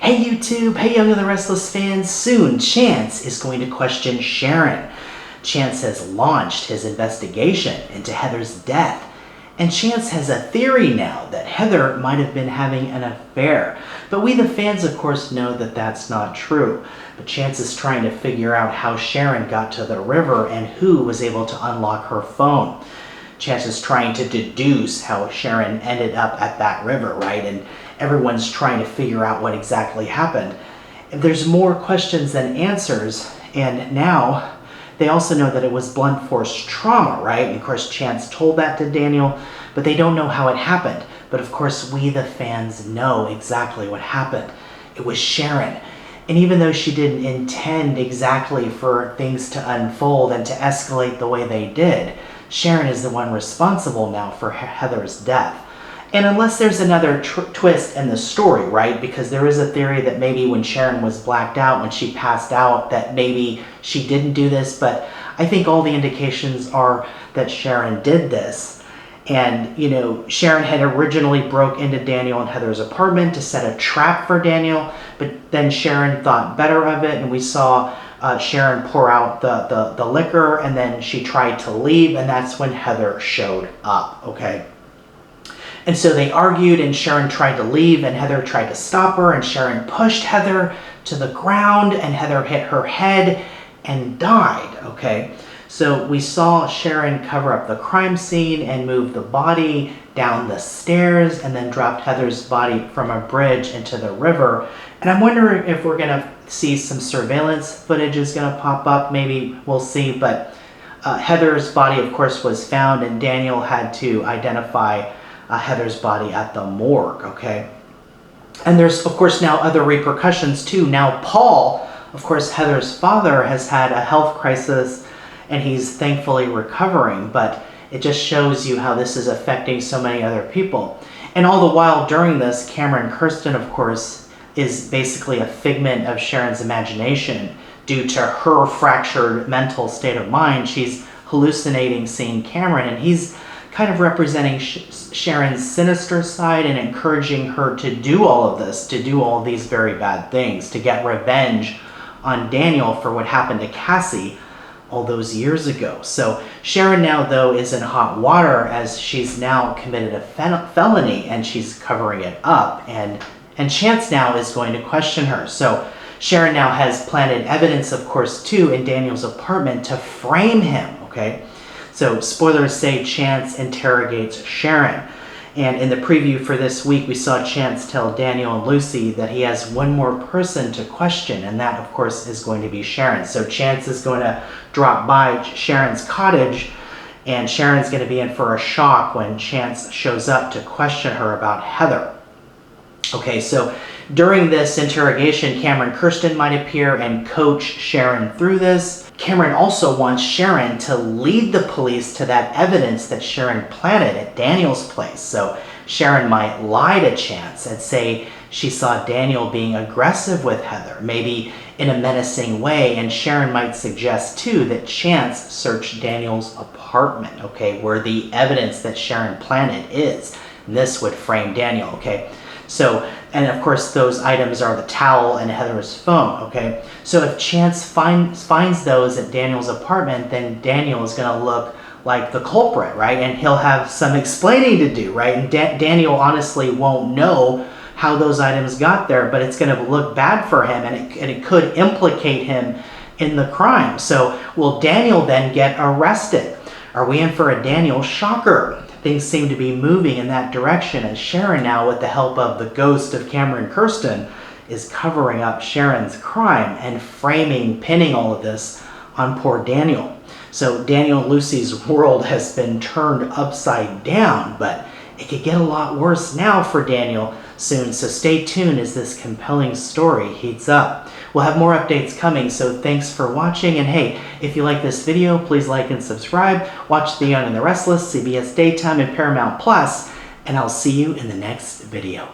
Hey YouTube, hey Young and the Restless fans, soon Chance is going to question Sharon. Chance has launched his investigation into Heather's death, and Chance has a theory now that Heather might have been having an affair. But we the fans of course know that that's not true. But Chance is trying to figure out how Sharon got to the river and who was able to unlock her phone. Chance is trying to deduce how Sharon ended up at that river, right? And everyone's trying to figure out what exactly happened. And there's more questions than answers, and now they also know that it was blunt force trauma, right? And of course Chance told that to Daniel, but they don't know how it happened. But of course we the fans know exactly what happened. It was Sharon. And even though she didn't intend exactly for things to unfold and to escalate the way they did, Sharon is the one responsible now for Heather's death. And unless there's another twist in the story, right? Because there is a theory that maybe when Sharon was blacked out, when she passed out, that maybe she didn't do this. But I think all the indications are that Sharon did this. And, you know, Sharon had originally broke into Daniel and Heather's apartment to set a trap for Daniel. But then Sharon thought better of it, and we saw Sharon pour out the liquor, and then she tried to leave, and that's when Heather showed up, okay? And so they argued, and Sharon tried to leave, and Heather tried to stop her, and Sharon pushed Heather to the ground, and Heather hit her head and died, okay? So we saw Sharon cover up the crime scene and move the body down the stairs, and then dropped Heather's body from a bridge into the river. And I'm wondering if we're gonna see some surveillance footage is gonna pop up, maybe we'll see, but Heather's body of course was found, and Daniel had to identify Heather's body at the morgue, okay? And there's, of course, now other repercussions too. Now Paul, of course, Heather's father, has had a health crisis, and he's thankfully recovering, but it just shows you how this is affecting so many other people. And all the while during this, Cameron Kirsten, of course, is basically a figment of Sharon's imagination due to her fractured mental state of mind. She's hallucinating seeing Cameron, and he's kind of representing Sharon's sinister side and encouraging her to do all of this, to do all these very bad things, to get revenge on Daniel for what happened to Cassie all those years ago. So Sharon now, though, is in hot water as she's now committed a felony, and she's covering it up. And Chance now is going to question her. So Sharon now has planted evidence, of course, too, in Daniel's apartment to frame him, okay? So spoilers say Chance interrogates Sharon. And in the preview for this week, we saw Chance tell Daniel and Lucy that he has one more person to question, and that, of course, is going to be Sharon. So Chance is going to drop by Sharon's cottage, and Sharon's going to be in for a shock when Chance shows up to question her about Heather. Okay, so during this interrogation, Cameron Kirsten might appear and coach Sharon through this. Cameron also wants Sharon to lead the police to that evidence that Sharon planted at Daniel's place. So Sharon might lie to Chance and say she saw Daniel being aggressive with Heather, maybe in a menacing way, and Sharon might suggest too that Chance search Daniel's apartment, okay, where the evidence that Sharon planted is. And this would frame Daniel, okay? So, and of course those items are the towel and Heather's phone, okay? So if Chance finds those at Daniel's apartment, then Daniel is gonna look like the culprit, right? And he'll have some explaining to do, right? And Daniel honestly won't know how those items got there, but it's gonna look bad for him, and it could implicate him in the crime. So will Daniel then get arrested? Are we in for a Daniel shocker? Things seem to be moving in that direction, as Sharon now, with the help of the ghost of Cameron Kirsten, is covering up Sharon's crime and pinning all of this on poor Daniel. So Daniel and Lucy's world has been turned upside down, but it could get a lot worse now for Daniel soon, so stay tuned as this compelling story heats up. We'll have more updates coming, so thanks for watching, and hey, if you like this video, please like and subscribe. Watch The Young and the Restless, CBS Daytime, and Paramount Plus, and I'll see you in the next video.